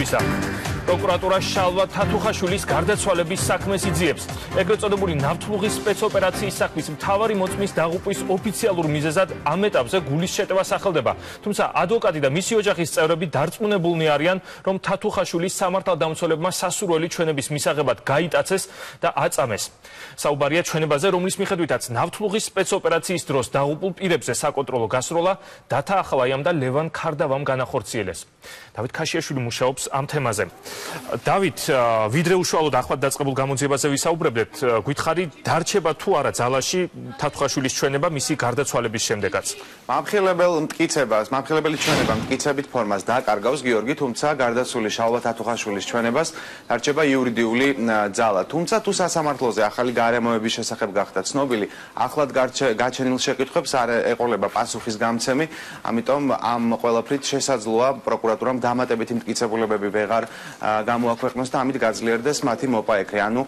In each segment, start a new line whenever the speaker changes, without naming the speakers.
მიღებისთვისა. Prokuratura შალვა თათუხაშვილის გარდაცვალების საქმეს იძიებს. ეგრეთ წოდებული ნავთლუღის სპეცოპერაციის საქმის მთავარი მოწმის დაღუპვის ოფიციალურ მიზეზად ამ ეტაპზე გულის შეტევა სახელდება. თუმცა ადვოკატი და მისი ოჯახის წევრები დარწმუნებულნი არიან, რომ თათუხაშვილის სამართალდამცველებმა სასურველი ჩვენების მისაღებად გაიტაცეს და აწამეს. საუბარია ჩვენებაზე, რომლის მიხედვითაც ნავთლუღის სპეცოპერაციის დროს დაღუპულ პირებზე საკონტროლო გასროლა დათა ახალაიამ და ლევან ქარდავამ განახორციელეს. დავით ქაშიაშვილი მუშაობს ამ თემაზე. დავით, ვიდრე უშუალოდ ახლად დაწყებულ გამოძიებაზე ვისაუბრებდეთ, გითხარი დარჩება თუ არა ძალაში თათუხაშვილის ჩვენება მისი გარდაცვალების შემდეგაც?
მამხილებელი ჩვენება მტკიცებით ფორმას დააკარგავს გიორგი, თუმცა გარდაცვლილი შალვა თათუხაშვილის ჩვენებას დარჩება იურიდიული ძალა. თუმცა თუ სასამართლოზე ახალი გარემოების შესახებ გახდა ცნობილი, ახლად გაჩენილ შეკითხვებს არ ეყოლება პასუხის გამცემი, ამიტომ ამ ყველაფრით შესაძლოა პროკურატურამ დამატებითი მტკიცებულებები ვეღარ გამოაქვეყნოს და ამით გაძლიერდეს მათი მოპაექრე, ანუ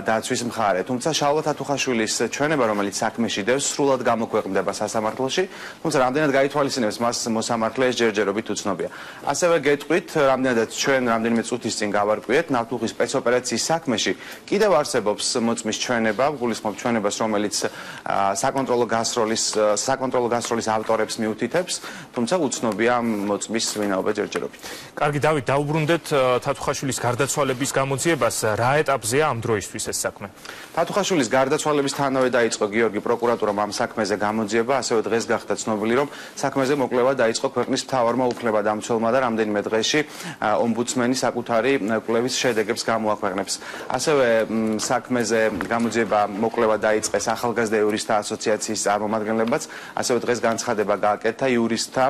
დაცვის მხარე. თუმცა შალვა თათუხაშვილის ჩვენება, რომელიც საქმეში დევს, სრულად გამოქვეყნდება სასამართლოში, თუმცა რამდენად გაითვალისწინებს მას მოსამართლე ეს ჯერჯერობით უცნობია. ასევე გეტყვით, რამდენადაც ჩვენ რამდენიმე წუთის წინ გავარკვიეთ, ნავთლუღის სპეცოპერაციის საქმეში კიდევ არსებობს მოწმის ჩვენება, გულისხმობ ჩვენებას, რომელიც საკონტროლო გასროლის ავტორებს მიუთითებს, თუმცა უცნობია მოწმის ვინაობა ჯერჯერობით.
კარგი, დავით, დაუბრუნდეთ თათუხაშვილის გარდაცვალების გამოძიებას, რა ეტაპზეა ამ დროისთვის ეს საქმე?
თათუხაშვილის გარდაცვალებისთანავე დაიწყო გიორგი პროკურატურამ ამ საქმეზე გამოძიება, ასევე დღეს გახდა ცნობილი, რომ საქმეზე მოკვლევა დაიწყო ქვეყნის მთავარმა უფლებადამცველმა და რამდენიმე დღეში ომბუდსმენი საკუთარი კვლევის შედეგებს გამოაქვეყნებს. ასევე საქმეზე გამოძიება მოკვლევა დაიწყეს ახალგაზრდა იურისტთა ასოციაციის წარმომადგენლებაც, ასევე დღეს განცხადება გააკეთა იურისტთა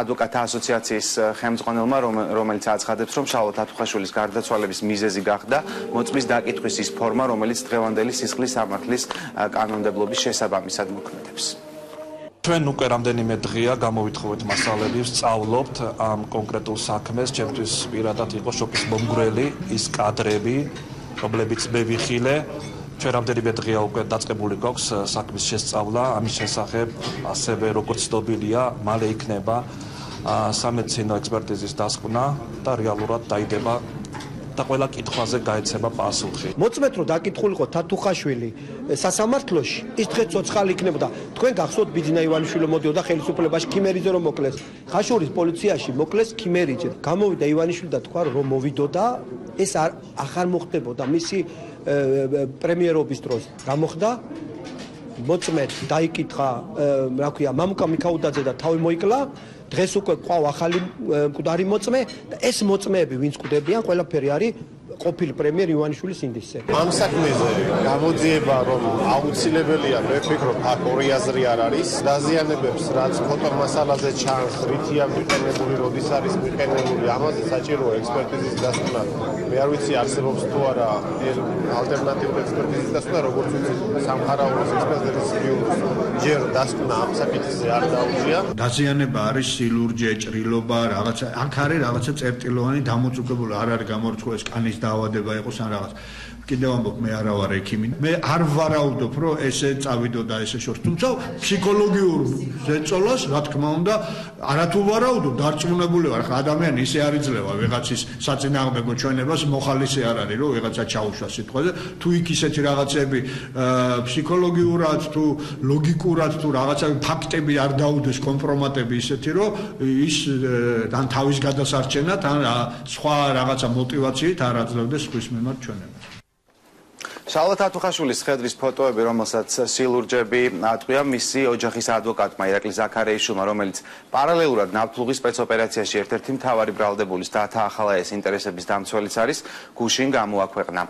ადვოკატთა ასოციაციის ხელმძღვანელმა, რომელიც აცხადებს, რომ შალვა თათუხაშვილის გარდაცვალების მიზეზი გახდა მოწმის დაკითხვის ის ფორმა, რომელიც დღევანდელი სისხლის სამართლის კანონმდებლობის შესაბამისად მოქმედებს.
ჩვენ უკვე რამდენიმე დღეა გამოვითხოვეთ მასალები, ვსწავლობთ ამ კონკრეტულ საქმეს, ჩემთვის პირადად იყო შოკის მომგვრელი ის კადრები, რომლებიც მე ვიხილე. ჩვენ რამდენიმე დღეა უკვე დაწყებული გვაქვს საქმის შესწავლა, ამის შესახებ ასევე როგორც ცნობილია, მალე იქნება სამედიცინო ექსპერტიზის დასკვნა და რეალურად დაიდება და ყველა კითხვაზე გაეცემა პასუხი.
მოწმეთ რომ დაკითხულიყო თათუხაშვილი სასამართლოში, ის დღე ცოცხალი იქნებოდა. თქვენ გახსოვთ ბიძინა ივანიშვილი მოდიოდა ხელისუფლებაში ქიმერიძე რომ მოკლეს. ხაშურის პოლიციაში მოკლეს ქიმერიძე. გამოვიდა ივანიშვილი და თქვა რომ მოვიდოდა, ეს ახარ მოხდებოდა მისი პრემიერობის დროს. რა მოხდა? მოწმეთ დაიკითხა, რა ქვია, მამუკა მიქაუდაძე და თავი მოიკლა. დღეს უკვე ყვა ახალი მკვდარი მოწმე და ეს მოწმეები ვინც კვდებიან, ყველაფერი არის ყოფილი პრემიერ ივანიშვილის ინდისზე.
ამ საქმეზე გამოძიება რომ აუცილებელია, მე ვფიქრობ, აქ ორი აზრი არ არის. დაზიანებებს, რაც ფოტომასალაზე ჩანს, რითია მიყენებული, როდის არის მიყენებული, ამაზე საჭიროა ექსპერტიზის დასკვნა. მე არ ვიცი არსებობს თუ არა ალტერნატიული ექსპერტიზის დასკვნა, როგორც ვიცი, სამხარაულოს ექსპერტიზის ბიუროს ჯერ დასკვნა ამ საკითხზე არ დაუჭია.
დაზიანება არის სილურჯე, ჭრილობა, რაღაცა, აქ არის რაღაცა წერტილოვანი დამოწუქებული, არ არის გამორჩეული კანის დაავადება იყოს ან რაღაც. კიდევ ამბობ, მე არა ვარ ექიმი. მე არ ვარაუდობ, რომ ესე წავიდოდა ესე შორს. თუმცა ფსიქოლოგიურ ზეწოლას, რა თქმა უნდა, არათუ ვარაუდობ, დარწმუნებული ვარ, ხა ადამიანი ისე არ იძლევა ვიღაცის საწინააღმდეგო ჩვენებას, მოხალისე არ არის, რომ ვიღაცა ჩაუშვა სიტყვაზე. თუ იქ ისეთი რაღაცები ფსიქოლოგიურად, თუ ლოგიკურად, თუ რაღაცა ფაქტები არ დაუდეს, კომპრომატები ისეთი, რომ ის თან თავის გადასარჩენად, ან სხვა რაღაცა мотивაციით არ აძლევდეს ხვის მიმართ ჩვენებას.
შალვა თათუხაშვილის ხედრის ფოტოები, რომელსაც სილურჯები ატყვია მისი ოჯახის ადვოკატმა ირაკლი ზაქარეიშვილმა, რომელიც პარალელურად ნავთლუღის სპეცოპერაციაში ერთ-ერთი მთავარი ბრალდებულის დათა ახალაიას ინტერესების დამცველიც არის, გუშინ გამოაქვეყნა.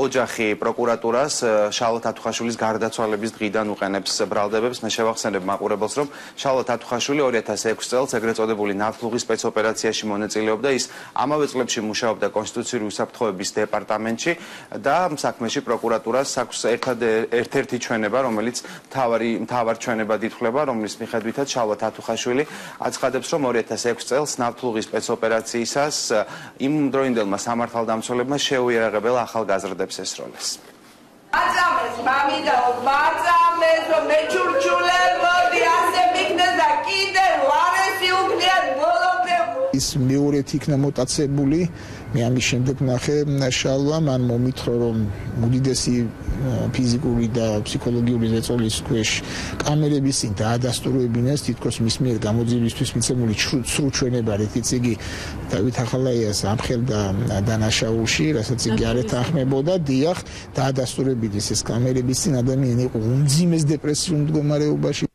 ოჯახი პროკურატურას შალვა თათუხაშვილის გარდაცვალების დღიდან უყენებს ბრალდებებს. მე შევახსენებ მაყურებელს, რომ შალვა თათუხაშვილი 2006 წელს ეგრეთ წოდებული ნავთლუღის სპეცოპერაციაში მონაწილეობდა, ის ამავე წლებში მუშაობდა კონსტიტუციური უსაფრთხოების დეპარტამენტში და საქმეში პროკურატურას აქვს ერთ-ერთი ჩვენება, რომელიც მთავარ ჩვენებად ითვლება, რომლის მიხედვითაც შალვა თათუხაშვილი აცხადებს, რომ 2006 წელს ნავთლუღის სპეცოპერაციისას იმ დროინდელმა სამართალდამცველებმა შეუიარაღებელ ახალგაზრდებს ესროლეს.
აწამეს მამიდაო, მაწამეს, რომ მეჩურჩულებოდი, ასე მიქნეს და კიდევ ვარესი უკლიათ ბოლომდე.
ის მეორედ იქნა მოტაცებული. მე ამის შემდეგ ნახე შალვა, მან მომითხრა რომ უდიდესი ფიზიკური და ფსიქოლოგიური ზეწოლის ქვეშ კამერების წინ დაადასტურებინეს, თითქოს მის მიერ გამოძიებისთვის მიცემული სრულჩვენება, რითიც იგი დავით ახალაიას ამხელდა დანაშაულში, რასაც იგი არ ეთანხმებოდა, დიახ, დაადასტურებინეს ეს კამერების წინ ადამიანი იყო უმძიმეს დეპრესიულ მდგომარეობაში.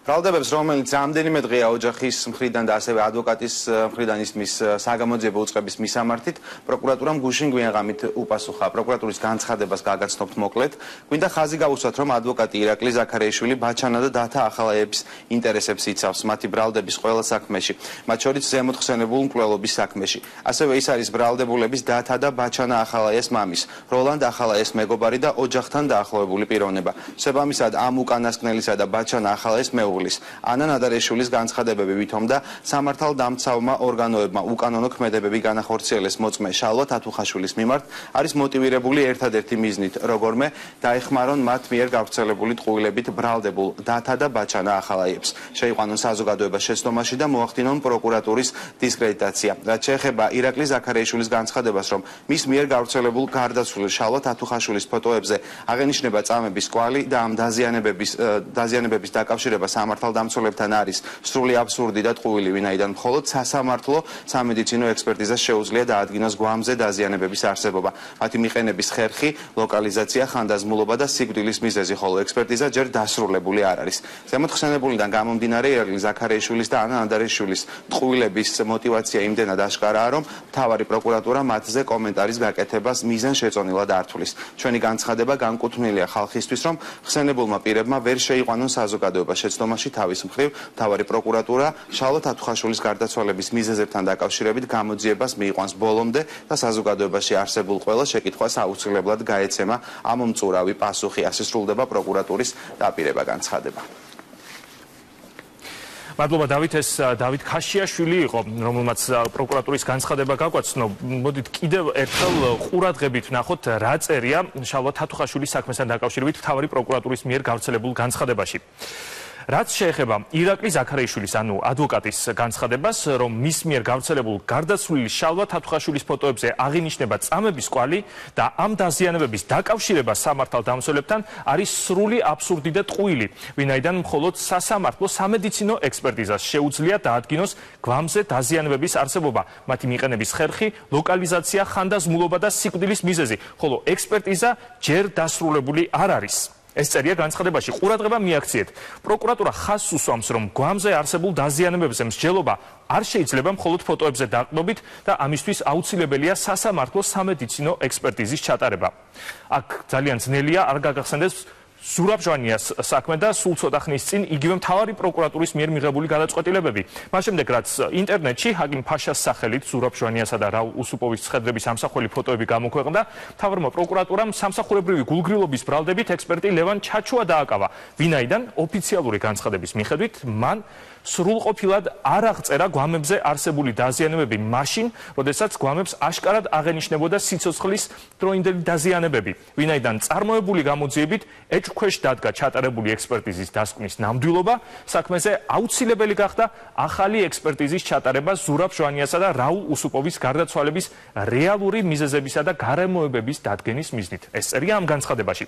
ბრალდებებს, რომელიც რამდენიმე დღეა ოჯახის მხრიდან და ასევე ადვოკატის მხრიდან ისმის საგამოძიებო უწყების მისამართით, პროკურატურამ გუშინ გვიანღამით უპასუხა. პროკურატურის განცხადებას გაგაცნობთ მოკლედ. გვინდა ხაზი გავუსვათ, რომ ადვოკატი ირაკლი ზაქარიაშვილი ბაჩანა და დათა ახალაიების ინტერესებს იცავს მათი ბრალდების ყველა საქმეში, მათ შორის ზემოთხსენებულ მკვლელობის საქმეში. ასევე ის არის ბრალდებულების დათა და ბაჩანა ახალაიას მამის, როლანდ ახალაიას მეგობარი და ოჯახთან დაახლოებული პიროვნება. შესაბამისად, ამ უკანასკნელისა და ბაჩანა ახალაიას ანა ნადარეშვილის განცხადებები ვითომდა სამართალდამცავმა ორგანოებმა უკანონო ქმედებები განახორციელეს მოწმე შალვა თათუხაშვილის მიმართ არის მოტივირებული ერთადერთი მიზნით, როგორმე დაეხმარონ მათ მიერ გავრცელებული ტყუილებით ბრალდებულ დათა და ბაჩანა ახალაიებს, შეიყვანონ საზოგადოებას შეცდომაში და მოახდინონ პროკურატურის დისკრედიტაცია. რაც შეეხება ირაკლი ზაქარიაშვილის განცხადებას, რომ მის მიერ გავრცელებულ გარდაცვლილ შალვა თათუხაშვილის ფოტოებზე აღენიშნება წამების კვალი და ამ დაზიანებების დაკავშირება სამართალდამცველებთან არის სრული აბსურდი და ტყუილი, ვინაიდან მხოლოდ სასამართლო სამედიცინო ექსპერტიზას შეუძლია დაადგინოს გვამზე დაზიანებების არსებობა. მათი მიყენების ხერხი, ლოკალიზაცია, ხანდაზმულობა და სიკვდილის მიზეზი, ხოლო ექსპერტიზა ჯერ დასრულებული არ არის. ზემოთხსენებულიდან გამომდინარე, ირაკლი ზაქარიაშვილის და ანა ნადარეშვილის ტყუილების мотивация იმდენად აშკარაა, რომ მთავარი პროკურატურა მათზე კომენტარის გაკეთებას მიზანშეწონილად ართulis. ჩვენი განცხადება განკუთვნილია ხალხისთვის, რომ ხსენებულმა პირებმა ვერ შეიყვანონ საზოგადოებას შეცდომაში თავის მხრივ მთავარი პროკურატურა შალვა თათუხაშვილის გარდაცვალების მიზეზებთან დაკავშირებით გამოძიებას მიიყვანს ბოლომდე და საზოგადოებაში არსებულ ყველა შეკითხვას აუცილებლად გაეცემა ამომწურავი პასუხი. ასე სრულდება პროკურატურის დაპირება განცხადება.
მადლობა დავით, ეს დავით ქაშიაშვილი იყო, რომელმაც პროკურატურის განცხადება გაგვაცნო. მოდით კიდევ ერთხელ ყურადღებით ვნახოთ, რა წერია შალვა თათუხაშვილის საქმესთან დაკავშირებით მთავარი პროკურატურის მიერ გავრცელებულ განცხადებაში. რაც შეეხება ირაკლი ზაქარიაშვილის, ანუ ადვოკატის განცხადებას, რომ მის მიერ გავრცელებულ გარდაცვლილი შალვა თათუხაშვილის ფოტოებზე აღინიშნება წამების კვალი და ამ დაზიანებების დაკავშირება სამართალდამცველებთან არის სრული აბსურდი და ტყუილი, ვინაიდან მხოლოდ სასამართლო სამედიცინო ექსპერტიზას შეუძლია დაადგინოს გვამზე დაზიანებების არსებობა, მათი მიყენების ხერხი, ლოკალიზაცია, ხანდაზმულობა და სიკვდილის მიზეზი, ხოლო ექსპერტიზა ჯერ დასრულებული არ არის. ეს წერია განცხადებაში. ყურადღება მიაქციეთ. პროკურატურა ხაზს უსვამს, რომ გვამზე არსებულ დაზიანებებზე მსჯელობა არ შეიძლება მხოლოდ ფოტოებზე დაყრდნობით და ამისთვის აუცილებელია სასამართლო სამედიცინო ექსპერტიზის ჩატარება. აქ ძალიან ძნელია არ გაგახსენდეს ზურაბ ჟვანიას საქმე და სულ ცოტა ხნის წინ იგივე მთავარი პროკურატურის მიერ მიღებული გადაწყვეტილებები. მას შემდეგ რაც ინტერნეტში ჰაკიმ ფაშას სახელით ზურაბ ჟვანიასა და რაულ უსუპოვის ცხედრების ამსახველი ფოტოები გამოქვეყნდა, მთავარმა პროკურატურამ სამსახურებრივი გულგრილობის ბრალდებით ექსპერტი ლევან ჩაჩუა დააკავა, ვინაიდან ოფიციალური განცხადების მიხედვით მან სრულყოფილად არ აღწერა გვამებზე არსებული დაზიანებები მაშინ, როდესაც გვამებს აშკარად აღენიშნებოდა სიცოცხლის დროინდელი დაზიანებები, ვინაიდან წარმოებული გამოძიებით ეჭვქვეშ დადგა ჩატარებული ექსპერტიზის დასკვნის ნამდვილობა, საქმეზე აუცილებელი გახდა ახალი ექსპერტიზის ჩატარება ზურაბ ჟვანიასა და რაულ უსუპოვის გარდაცვალების რეალური მიზეზებისა და გარემოებების დადგენის მიზნით. ეს წერია ამ განცხადებაში.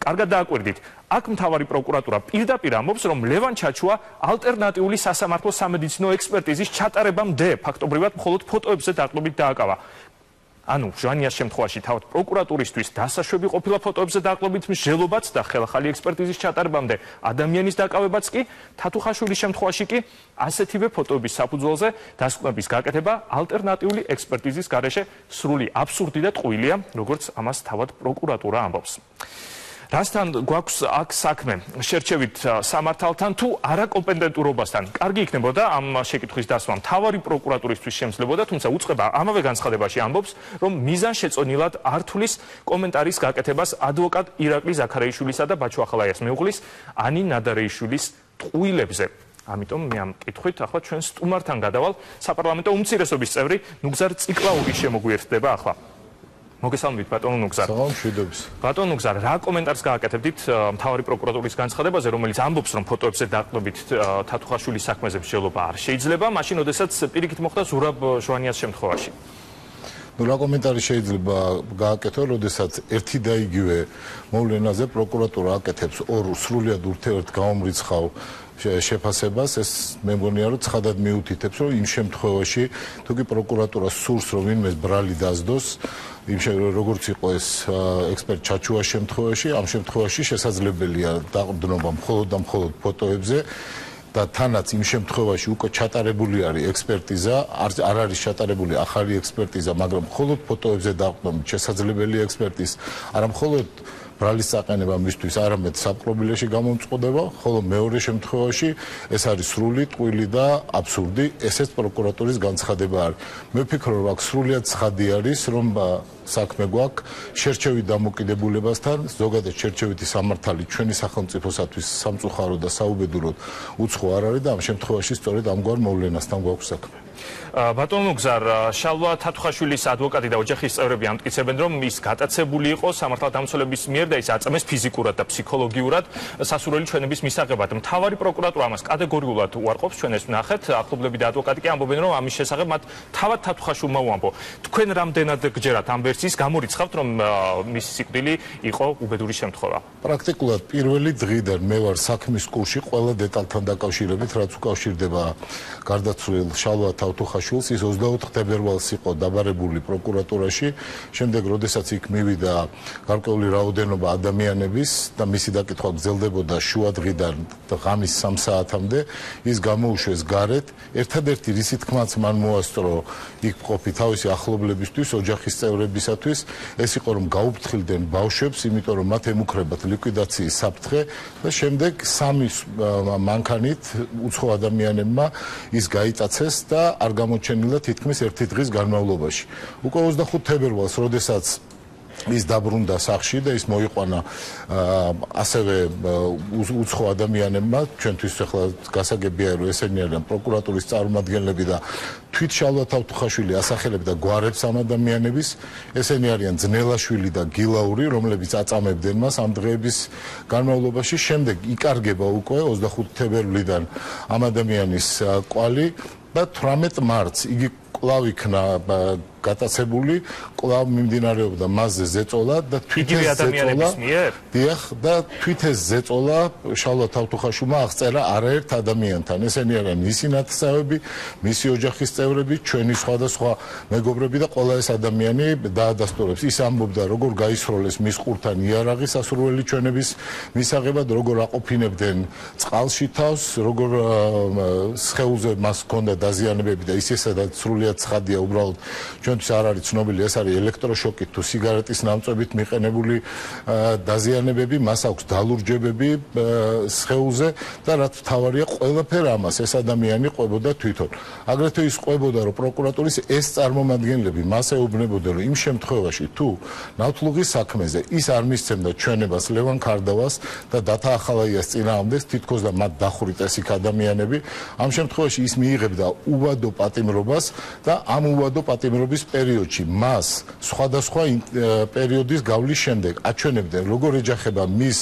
კარგად დააკვირდით, აქ მთავარი პროკურატურა პირდაპირ ამბობს, რომ ლევან ჩაჩუა ალტერნატიული სასამართლო სამედიცინო ექსპერტიზის ჩატარებამდე ფაქტობრივად მხოლოდ ფოტოებზე დაყრდნობით დააკავა. ანუ ჟვანიას შემთხვევაში თავად პროკურატურისთვის დასაშვები ყოფილა ფოტოებზე დაყრდნობით მსჯელობაც და ხელახალი ექსპერტიზის ჩატარებამდე ადამიანის დაკავებაც კი, თათუხაშვილის შემთხვევაში კი ასეთივე ფოტოების საფუძველზე დასკვნების გაკეთება ალტერნატიული ექსპერტიზის გარეშე სრული აბსურდი და ტყუილია, როგორც ამას თავად პროკურატურა ამბობს. რასთან გვაქვს აქ საქმე, შერჩევით სამართალთან თუ არაკომპეტენტურობასთან. კარგი იქნებოდა ამ შეკითხვის დასმა მთავარი პროკურატურისთვის შემძლებოდა, თუმცა უწყება ამავე განცხადებაში ამბობს, რომ მიზანშეწონილად ართulis კომენტარის გაკეთებას ადვოკატ ირაკლი ზაქარიაშვილისა და ბაჩუ ახალაიას მეუღლის ანი ნადარეიშვილის ტყუილებზე. ამიტომ მე ამ კითხვით ახლა ჩვენ სტუმართან გადავალ. საპარლამენტო უმცირესობის წევრი ნუგზარ ციკლაური შემოგვიერთდება ახლა. მოგესალმებით ბატონო ნუგზარ.
მშვიდობის.
ბატონო ნუგზარ, რა კომენტარს გააკეთებდით მთავარი პროკურატურის განცხადებაზე, რომელიც ამბობს, რომ ფოტოებზე დაყრდნობით თათუხაშვილის საქმეზე მსჯელობა არ შეიძლება, მაშინ როდესაც პირიქით მოხდა ზურაბ ჟვანიას შემთხვევაში.
რა კომენტარი შეიძლება გააკეთო, როდესაც ერთი და იგივე მოვლენაზე პროკურატურა აკეთებს ორ სრულიად ურთიერთგამომრიცხავ შეფასებას, ეს მე მგონია, რომ ცხადად მიუთითებს, რომ იმ შემთხვევაში თუ კი პროკურატურა სურს, რომ ვინმეს ბრალი დასდოს, როგორც იყო ეს ექსპერტ ჩაჩუას შემთხვევაში, ამ შემთხვევაში შესაძლებელია დაყრდნობა მხოლოდ და მხოლოდ ფოტოებზე და თანაც იმ შემთხვევაში უკვე ჩატარებული არის ექსპერტიზა, არ არის ჩატარებული ახალი ექსპერტიზა, მაგრამ მხოლოდ ფოტოებზე დაყრდნობით შესაძლებელია ექსპერტიზ, არა მხოლოდ ბრალის საყენება მისთვის, არამედ საპყრობილეში გამომწყდება, ხოლო მეორე შემთხვევაში ეს არის სრული ტყუილი და აბსურდი, ესეც პროკურატურის განცხადება არის. მე ვფიქრობ, რომ აქ სრულიად ცხადი არის, რომ საქმე გვაქვს შერჩევით დამოკიდებულებასთან, ზოგადად შერჩევითი სამართალი ჩვენი სახელმწიფოსათვის სამწუხარო და საუბედუროდ უცხო არ არის და ამ შემთხვევაში სწორედ ამგვარ მოვლენასთან გვაქვს საქმე.
ბატონო ნუგზარ, შალვა თათუხაშვილის ადვოკატი და ოჯახის წევრები ამტკიცებენ, რომ ის გატაცებული იყო სამართალდამცველების მიერ და ის აწამეს ფიზიკურად და ფსიქოლოგიურად სასურველი ჩვენების მისაღებად. მთავარი პროკურატურა ამას კატეგორიულად უარყოფს, ჩვენ ეს ვნახეთ, ახლობლები და ადვოკატი კი ამბობენ, რომ ამის შესახებ მათ თავად თათუხაშვილმა უამბო. თქვენ რამდენად გჯერათ ამ ვერსიის, გამორიცხავთ, რომ მისი სიკვდილი იყო უბედური შემთხვევა?
პრაქტიკულად პირველი დღიდან მე ვარ საქმის კურსში ყველა დეტალთან დაკავშირებით, რაც უკავშირდება გარდაცვლილ შალვა თათუხაშვილს, ის 24 თებერვალს იყო დაბარებული პროკურატურაში, შემდეგ როდესაც იქ მივიდა გარკვეული რაოდენობა ადამიანების და მისი დაკითხვა გრძელდებოდა შუადღიდან ღამის 3 საათამდე, ის გამოუშვეს გარეთ, ერთადერთი რისი თქმაც მან მოასწრო იქ მყოფი თავისი ახლობლებისთვის, ოჯახის წევრებისათვის, ეს იყო რომ გაუფრთხილდნენ ბავშვებს, იმიტომ რომ მათ ემუქრებათ ლიკვიდაციის საფრთხე და შემდეგ 3 მანქანით უცხო ადამიანებმა ის გაიტაცეს და არ გამოჩენილა თითქმის 1 დღის განმავლობაში. უკვე 25 თებერვალს, როდესაც ის დაბრუნდა სახლში და ის მოიყვანა ასევე უცხო ადამიანებმა, ჩვენთვის ახლა გასაგებია რომ ესენი არიან პროკურატურის წარმომადგენლები და თვით შალვა თათუხაშვილი ასახელებდა გვარებს ამ ადამიანების, ესენი არიან ძნელაშვილი და გილაური, რომლებიც აწამებდნენ მას ამ დღეების განმავლობაში. შემდეგ იკარგება უკვე 25 თებერვლიდან ამ ადამიანის კვალი და 18 მარტს იგი კვლავ იქნა გატაცებული, კვლავ მიმდინარეობდა მასზე ზეწოლა და თვით ეს ზეწოლა დიახ და თვით ეს ზეწოლა შალვა თათუხაშვილმა აღწერა არაერთ ადამიანთან. ესენი არიან მისი ნათესავები, მისი ოჯახის წევრები, ჩვენი სხვადასხვა მეგობრები და ყველა ეს ადამიანი დაადასტურებს. ის ამბობდა, როგორ გაისროლეს მის ყურთან იარაღი სასურველი ჩვენების მისაღებად, როგორ აყოფინებდნენ წყალში თავს, როგორ სხეულზე მას ჰქონდა დაზიანებები და ის ესადაც სრულიად ცხადია უბრალოდ ჩვენთვის არ არის ცნობილი, ეს არის ელექტროშოკით თუ სიგარეტის ნამწვევით მიყენებული დაზიანებები, მას აქვს დალურჯებები სხეულზე და რაც მთავარია, ყველაფერ ამას ეს ადამიანი ყვებოდა თვითონ. აგრეთვე ის ყვებოდა, რომ პროკურატურის ეს წარმომადგენლები მას ეუბნებოდნენ, რომ იმ შემთხვევაში თუ ნავთლუღის საქმეზე ის არ მისცემდა ჩვენებას ლევან ქარდავას და დათა ახალაიას წინააღმდეგ, თითქოს და მათ დახვრიტეს იქ ადამიანები, ამ შემთხვევაში ის მიიღებდა უვადო პატიმრობას და ამ უვადო პატიმრობის პერიოდში მას სხვადასხვა პერიოდის გავლის შემდეგ აჩვენებდნენ, როგორ ეჯახება მის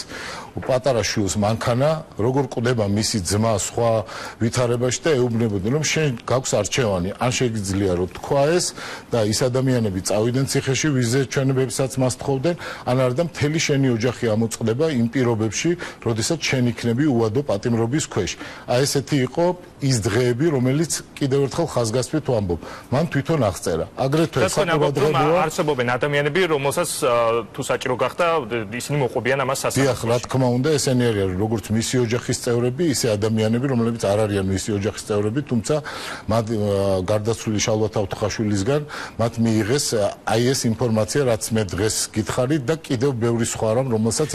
პატარა შვილს მანქანა, როგორ კვდება მისი ძმა სხვა ვითარებაში და ეუბნებოდნენ, რომ შენ გაქვს არჩევანი, ან შეგიძლია რომ თქვა ეს და ის ადამიანები წავიდნენ ციხეში, ვიზე ჩვენებებსაც მას თხოვდნენ, ან არა და მთელი შენი ოჯახი ამოწყდება იმ პირობებში, როდესაც შენ იქნები უვადო პატიმრობის ქვეშ. აი ესეთი იყო ის დღეები, რომელიც კიდევ ერთხელ ხაზგასმით ვამბობ. მან თვითონ აღწერა. აგრეთვე
საკუთრებაა არსებობენ ადამიანები, რომელსაც თუ საჭირო გახდა, ისინი მოყვებიან ამას სასამართლოში.
დიახ, რა თქმა უნდა, ესენი არიან როგორც მისი ოჯახის წევრები, ისე ადამიანები, რომლებიც არ არიან მისი ოჯახის წევრები, თუმცა მათ გარდაცვლილი შალვა თათუხაშვილისგან მათ მიიღეს აი ეს ინფორმაცია, რაც მე დღეს გითხარით და კიდევ ბევრი სხვა რამ, რომელსაც